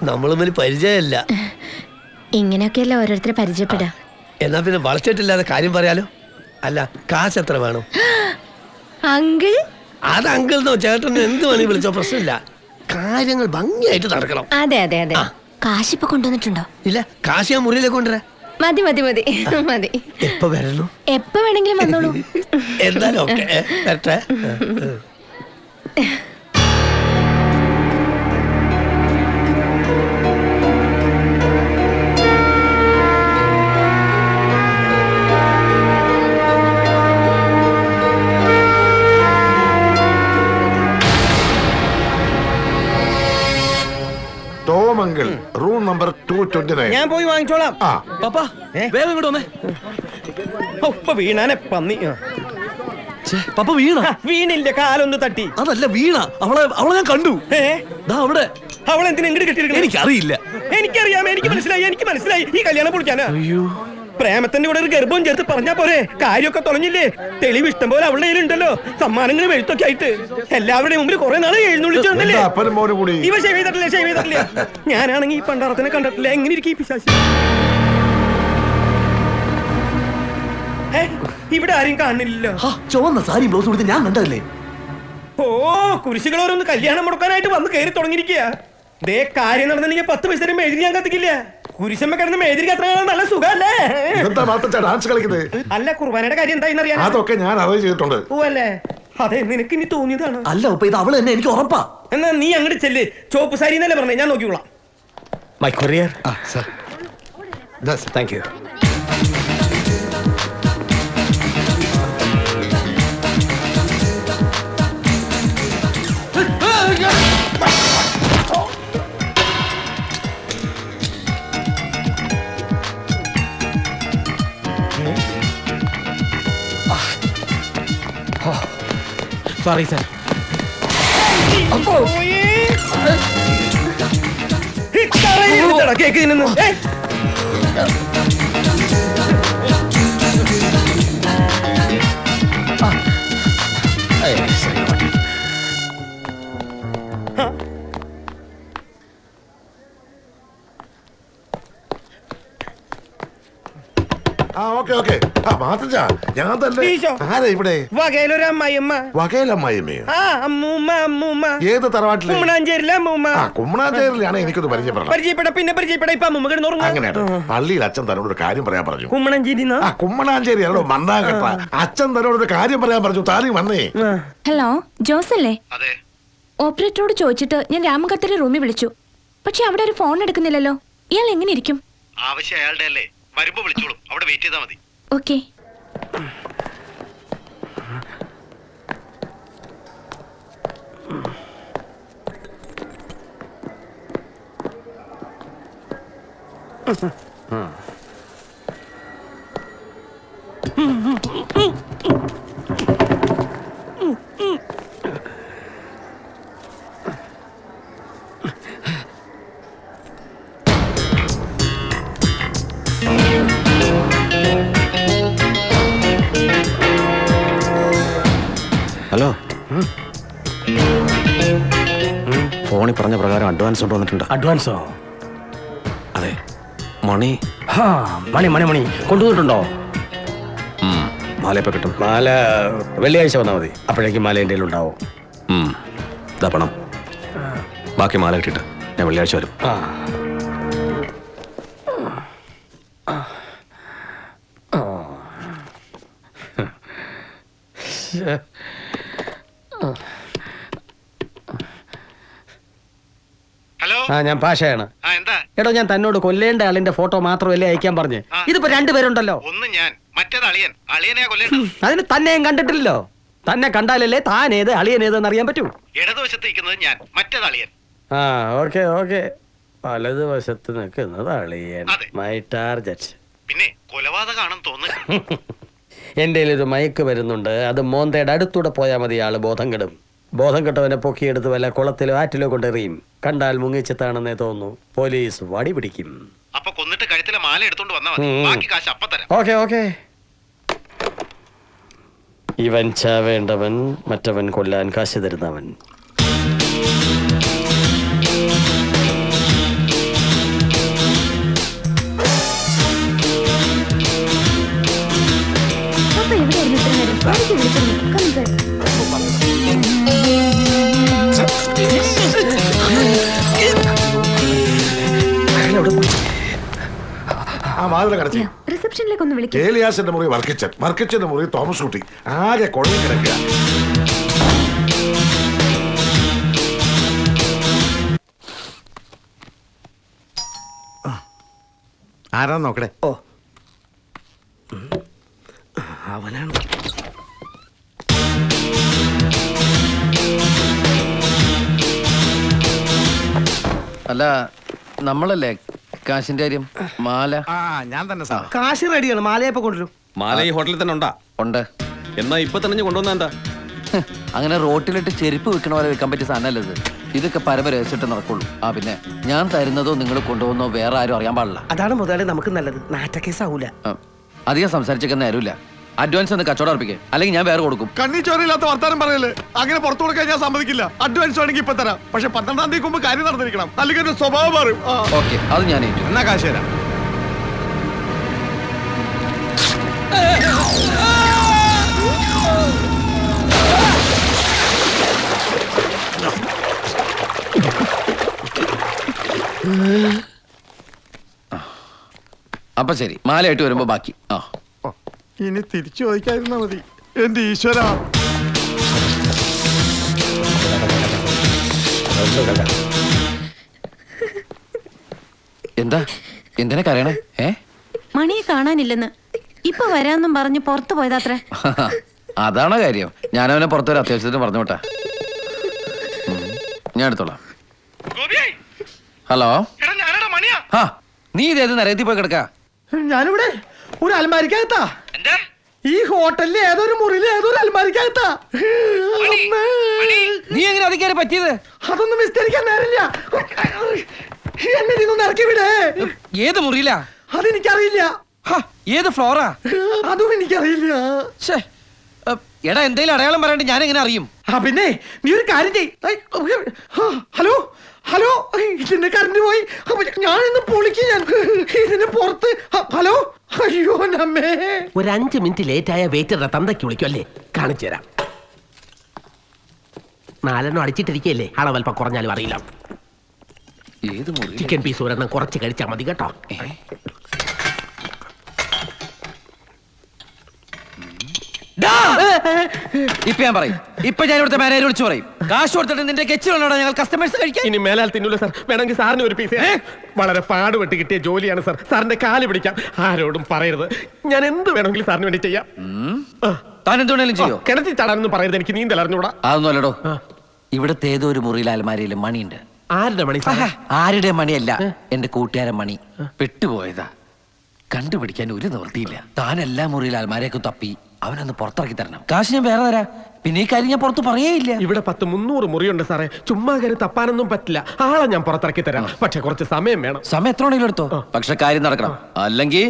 നമ്മൾ തമ്മിൽ പരിചയമില്ല. ഇങ്ങനെയൊക്കെയല്ല ഓരോരുത്തരെ പരിചയപ്പെടാ. എന്നാ പിന്നെ വളച്ചിട്ടില്ലാതെ കാര്യം പറയാലോ. അല്ല, കാശ് എത്ര വേണം? അങ്കിൾ, അത് അങ്കിൾ എന്നോ ചേട്ടൻ എന്ത് വേണേ വിളിച്ചോ, പ്രശ്നമില്ല. കാര്യങ്ങൾ ഭംഗിയായിട്ട് നടക്കണം. അതെ അതെ അതെ. കാശ് ഇപ്പൊ കൊണ്ടുവന്നിട്ടുണ്ടോ? ഇല്ല, കാശ് ഞാൻ മുറിയിലേക്ക് കൊണ്ടുവരാം. മതി മതി മതി മതി. എപ്പോ വരണു? എപ്പോ വേണമെങ്കിലും വന്നോളൂ. എന്തായാലും ഓക്കെ, വരട്ടെ. ടോമങ്കിൾ, റൂം നമ്പർ 229. ഞാൻ പോയി വാങ്ങിച്ചോളാം. പാപ്പാ, വേഗം ഇങ്ങോട്ട് വന്നേ. ഇപ്പൊ വീണാനെ പന്നി. പപ്പ വീണ? വീണില്ല, കാലൊന്ന് തട്ടി. അതല്ല വീണ, അവളെ ഞാൻ കണ്ടു. അവിടെ അവളെന്തിനാ ഇങ്ങോട്ട് കെട്ടിയെടുക്കണം? എനിക്കറിയില്ല. എനിക്കറിയാം, എനിക്ക് മനസ്സിലായി. ഈ കല്യാണം പൊളിക്കാനാ. പ്രേമത്തിന്റെ കൂടെ ഒരു ഗർഭവും ചേർത്ത് പറഞ്ഞാ പോരെ, കാര്യമൊക്കെ തുറഞ്ഞില്ലേ? തെളിവ് ഇഷ്ടം പോലെ അവളുടെ കയ്യിലുണ്ടല്ലോ, സമ്മാനങ്ങളും എഴുത്തൊക്കെ ആയിട്ട്. എല്ലാവരുടെയും മുമ്പിൽ കുറെ നാളെ എഴുന്നള്ളിച്ചോണ്ടല്ലേ. ഇവ ഷേവ് ചെയ്തിട്ടില്ല. ഞാനാണെങ്കിൽ ഈ പണ്ടാറത്തിനെ കണ്ടിട്ടില്ല. എങ്ങനെ ഇരിക്കും ഈ പിശാചി? ഇവിടെ ആരും കാണുന്നില്ലല്ലോ. ചുവന്ന സാരി ബ്ലൗസ് കൊടുത്ത് ഞാൻ കണ്ടതല്ലേ. ഓ, കുരിശുകളോരൊന്ന് കല്യാണം മുടക്കാനായിട്ട് വന്ന് കയറി തുടങ്ങിയിരിക്കുക. ദേ, കാര്യം നടന്നില്ലെങ്കിൽ 10 പൈസ മെഴുതിരി ഞാൻ കത്തിക്കില്ല. കുരിശമ്മ കിടന്ന് മെഴുതിരി കത്തണ നല്ല സുഖല്ലേ? ഡാൻസ് കളിക്കുന്നത് അല്ല, കുർബാനയുടെ കാര്യം എന്തായെന്ന് അറിയാൻ. അതൊക്കെ ഞാൻ അറേഞ്ച് ചെയ്തിട്ടുണ്ട്. ഓ അല്ലേ, അതെ, നിനക്ക് ഇനി തോന്നിയതാണ്. അല്ല ഉപ്പ, ഇത് അവള് തന്നെ, എനിക്ക് ഉറപ്പാ. എന്നാ നീ അങ്ങോട്ട് ചെല്ല്. ചോപ്പ് സാരി എന്നല്ലേ പറഞ്ഞേ, ഞാൻ നോക്കിക്കോളാം. My courier. Thank you. Sorry sir. Cake തിന്നുന്നു. ഓക്കെ. ഞാൻ തന്നെ. ആരാ ഇവിടെ? വകയിലൊരു അമ്മായിയമ്മ. വകയിലമ്മായിമ്മയോ? അമ്മൂമ്മ. ഏത് തറവാട്ടിലെ? കുമ്മണാഞ്ചേരിയിലെ അമ്മൂമ്മ. കുമ്മണാഞ്ചേരിയിലാണ്. എനിക്കൊന്ന് പരിചയപ്പെട. ഇപ്പൊ അമ്മൂമ്മ കിടന്നുറങ്ങും. അങ്ങനെയാണ്. പള്ളിയിൽ അച്ഛൻ തന്നോട് ഒരു കാര്യം പറയാൻ പറഞ്ഞു. കുമ്മണാഞ്ചേരി. കുമ്മണാഞ്ചേരിയാണോ? മണ്ണാകട്ട. അച്ഛൻ തന്നോട് ഒരു കാര്യം പറയാൻ പറഞ്ഞു. താലി വന്നേ. ഹലോ, ജോസ് അല്ലേ? ഓപ്പറേറ്ററോട് ചോദിച്ചിട്ട് ഞാൻ രാമകത്തരെ റൂമിൽ വിളിച്ചു. പക്ഷെ അവിടെ ഒരു ഫോൺ എടുക്കുന്നില്ലല്ലോ. ഇയാൾ എങ്ങനെ ഇരിക്കും? ആവശ്യം അയാളുടെ അല്ലേ, വരുമ്പോ വിളിച്ചോളും. അവിടെ വെയിറ്റ് ചെയ്താൽ മതി. ഓക്കെ. ഹലോ, ഫോണിൽ പറഞ്ഞ പ്രകാരം അഡ്വാൻസ് കൊണ്ടുവന്നിട്ടുണ്ട്. അഡ്വാൻസോ? അതെ, മണി. മണി കൊണ്ടുവന്നിട്ടുണ്ടോ? മാല ഇപ്പൊ കിട്ടും. മാല വെള്ളിയാഴ്ച വന്നാൽ മതി. അപ്പോഴേക്കും മാല എൻ്റെ ഉണ്ടാവും. ഇതാ പണം. ബാക്കി മാല കിട്ടിയിട്ട് ഞാൻ വെള്ളിയാഴ്ച വരും. ഹലോ, ഞാൻ പാഷയാണ്. എന്താ? എടോ, ഞാൻ തന്നോട് കൊല്ലേണ്ട ആളിന്റെ ഫോട്ടോ മാത്രമല്ലേ അയക്കാൻ പറഞ്ഞ്. ഇതിപ്പോ 2 പേരുണ്ടല്ലോ. ഒന്ന് ഞാൻ, മറ്റേത് അളിയൻ. അളിയനെയാ കൊല്ലേണ്ടത്. അതിന് തന്നെയും കണ്ടിട്ടില്ലല്ലോ. തന്നെ കണ്ടാലല്ലേ താൻ ഏത് അളിയൻ ഏതെന്ന് അറിയാൻ പറ്റൂ. ഇടതുവശത്ത് നിൽക്കുന്നത് ഞാൻ, മറ്റേത് അളിയൻ. ഓക്കെ. വലതുവശത്ത് നിൽക്കുന്നത് അളിയൻ. My target. പിന്നെ കൊലപാതകമാണെന്ന് തോന്നുന്നു. എൻ്റെ ഒരു മയക്ക് വരുന്നുണ്ട്. അത് മോന്തയുടെ അടുത്തൂടെ പോയാൽ മതി, ആള് ബോധം കെടും. ബോധം കെട്ടവനെ പൊക്കിയെടുത്ത് വല്ല കുളത്തിലോ ആറ്റിലോ കൊണ്ടെറിയും. കണ്ടാൽ മുങ്ങിച്ചെത്താണെന്നേ തോന്നുന്നു. പോലീസ് വടി പിടിക്കും. അപ്പൊ കൊന്നിട്ട് കഴുത്തിലെ മാല എടുത്തോണ്ട് വന്നാ മതി. ബാക്കി കാശ് അപ്പ തരാം. ഓക്കെ. ഇവൻ ചാവേണ്ടവൻ, മറ്റവൻ കൊല്ലാൻ കാശ് തരുന്നവൻ. ആരൊക്കെ വിളിക്കുന്നു? Come inside. ആ വാതില കടച്ചി. റിസപ്ഷനിലേക്ക് ഒന്ന് വിളിക്കും. ഏലിയാസിന്റെ മുറി വർക്കിച്ചൻ, വർക്കിച്ചന്റെ മുറി തോമസ് കുട്ടി. ആകെ കുഴഞ്ഞു കിടക്കുക. ആരാന്ന് നോക്കടേ. ഓ അവനാണ്. അല്ല നമ്മളല്ലേ കാശിന്റെ കാര്യം മാല ആ ഞാൻ തന്നെ സാർ. കാശ് റെഡിയാണ്, മാലയപ്പോ കൊണ്ടുവരും. മാല ഈ ഹോട്ടലിൽ തന്നെ ഉണ്ടാ? ഉണ്ട്. എന്നാ ഇപ്പൊ തന്നെ കൊണ്ടുവന്നാ എന്താ? അങ്ങനെ റോട്ടിലിട്ട് ചെരുപ്പ് വിൽക്കണ പോലെ വിൽക്കാൻ പറ്റിയ സാധനമല്ലത്. ഇതൊക്കെ പരമരഹസ്യമായിട്ട് നടക്കുള്ളൂ. ആ പിന്നെ ഞാൻ തരുന്നതോ നിങ്ങൾ കൊണ്ടുപോകുന്നോ വേറെ ആരും അറിയാൻ പാടില്ല. അതാണ് മുതലാളി നമുക്ക് നല്ലത്, നാറ്റക്കേസ് ആവൂല. അധികം സംസാരിച്ചേക്കുന്ന നേരമില്ല. അഡ്വാൻസ് ഒന്ന് കച്ചവടം അർപ്പിക്കേ, അല്ലെങ്കിൽ ഞാൻ വേറെ കൊടുക്കും. കണ്ണി ചോരയില്ലാത്ത വർത്താനം പറയല്ലേ. അങ്ങനെ പുറത്തു കൊടുക്കാൻ ഞാൻ സമ്മതിക്കില്ല. അഡ്വാൻസ് വേണമെങ്കിൽ ഇപ്പൊ തരാം. പക്ഷെ 12-ാം തീയതി മുമ്പ് കാര്യം നടന്നിരിക്കണം, അല്ലെങ്കിൽ ഒരു സ്വഭാവം മാറും. ഓക്കെ, അത് ഞാൻ ഏറ്റു. എന്നാ കാശ് തരാം. അപ്പൊ ശരി, മാലയായിട്ട് വരുമ്പോ ബാക്കി. ആ ഇനി തിരിച്ചു ചോദിക്കാതിരുന്നാ മതി. എന്റെ ഈശ്വര, എന്താ എന്തിനാ കരയണേ? മണിയെ കാണാനില്ലെന്ന് ഇപ്പൊ വരാന്നും പറഞ്ഞ് പുറത്തു പോയതാത്രേ. അതാണോ കാര്യം? ഞാനവനെ പുറത്തൊരു അത്യാവശ്യത്തിന് പറഞ്ഞു വിട്ടാ. ഞാൻ എടുത്തോളാം. ഹലോ, ആ നീ ഇതേത് നരകത്തിൽ പോയി കിടക്കാ? ഞാനിവിടെ ഒരു അലമാരിക്കകത്താ. ഈ ഹോട്ടലിൽ ഏതൊരു മുറിയിൽ ഏതൊരു അലമാരിക്കകത്താ. നീ എങ്ങനെ അധികാരം പറ്റിയത്? അതൊന്നും വിസ്തരിക്കാൻ നേരില്ല. എന്നെ ഇതൊന്നും ഇറക്കി വിടേ. ഏത് മുറിയിലാ? അതെനിക്കറിയില്ല. ഏത് ഫ്ലോറാ? അതും എനിക്കറിയില്ല. എടാ, എന്തെങ്കിലും അടയാളം പറയാണ്ട് ഞാൻ എങ്ങനെ അറിയും? പിന്നെ നീ ഒരു കാര്യം ചെയ്. ഹലോ ഹലോ, ഇതിന്റെ കറണ്ട് പോയി. ഞാനിന്ന് പൊളിക്ക്. ഞാൻ ഇതിന് പുറത്ത്. ഹലോ, അയ്യോ നമ്മേ. ഒരു 5 മിനിറ്റ് ലേറ്റ് ആയ വെയിറ്ററുടെ തന്തയ്ക്ക് വിളിക്കും അല്ലേ? കാണിച്ചു തരാം. 4 അടിച്ചിട്ടിരിക്കല്ലേ, അളവൽപ്പം കുറഞ്ഞാലും അറിയില്ല. ഏത് മുറി? ചിക്കൻ പീസ് ഒരെണ്ണം കുറച്ച് കഴിച്ചാൽ മതി കേട്ടോ. ഇപ്പൊ ഞാൻ പറയും. ഇപ്പൊ ഞാൻ ഇവിടുത്തെ മാനേജർ വിളിച്ചു പറയും. കാശ് കൊടുത്തിട്ട് നിന്റെ കെച്ചിലുണ്ടോ ഞങ്ങൾ കസ്റ്റമേഴ്സ് കഴിക്കാൻ? ഇനി മേലാൽ തിന്നൂല സാർ. വേണമെങ്കിൽ സാറിന് ഒരു പീസ്. വളരെ പാടുപെട്ട് കിട്ടിയ ജോലിയാണ് സാർ. സാറിന്റെ കാല് പിടിക്കാം. ആരോടും പറയരുത്. ഞാൻ എന്ത് വേണമെങ്കിലും സാറിന് വേണ്ടി ചെയ്യാം. താൻ എന്തുകൊണ്ടെങ്കിലും ചെയ്യോ? കിണറ്റിൽ ചടാനൊന്നും പറയരുത്. എനിക്ക് നീന്തൽ അറിഞ്ഞൂടാ. അതൊന്നും അല്ലടോ. ഇവിടുത്തെ ഏതോ ഒരു മുറിയിൽ അലമാരയിൽ മണിയുണ്ട്. ആരുടെ മണി? ആരുടെ മണിയല്ല, എന്റെ കൂട്ടുകാരൻ മണി. പെട്ടുപോയതാ. കണ്ടുപിടിക്കാൻ ഒരു നിവൃത്തിയില്ല. താൻ എല്ലാ മുറിയിൽ അലമാരയൊക്കെ തപ്പി അവനൊന്ന് പുറത്തിറക്കി തരണം. കാശ് ഞാൻ വേറെ തരാം. പിന്നെ ഈ കാര്യം ഞാൻ പുറത്ത് പറയേയില്ല. ഇവിടെ 10-300 മുറിയുണ്ട് സാറേ. ചുമ്മാ കയറി തപ്പാനൊന്നും പറ്റില്ല. ആളെ ഞാൻ പുറത്തിറക്കി തരാം. പക്ഷെ കുറച്ച് സമയം വേണം. സമയം എത്ര വേണമെങ്കിലും എടുത്തോ, പക്ഷെ കാര്യം നടക്കണം. അല്ലെങ്കിൽ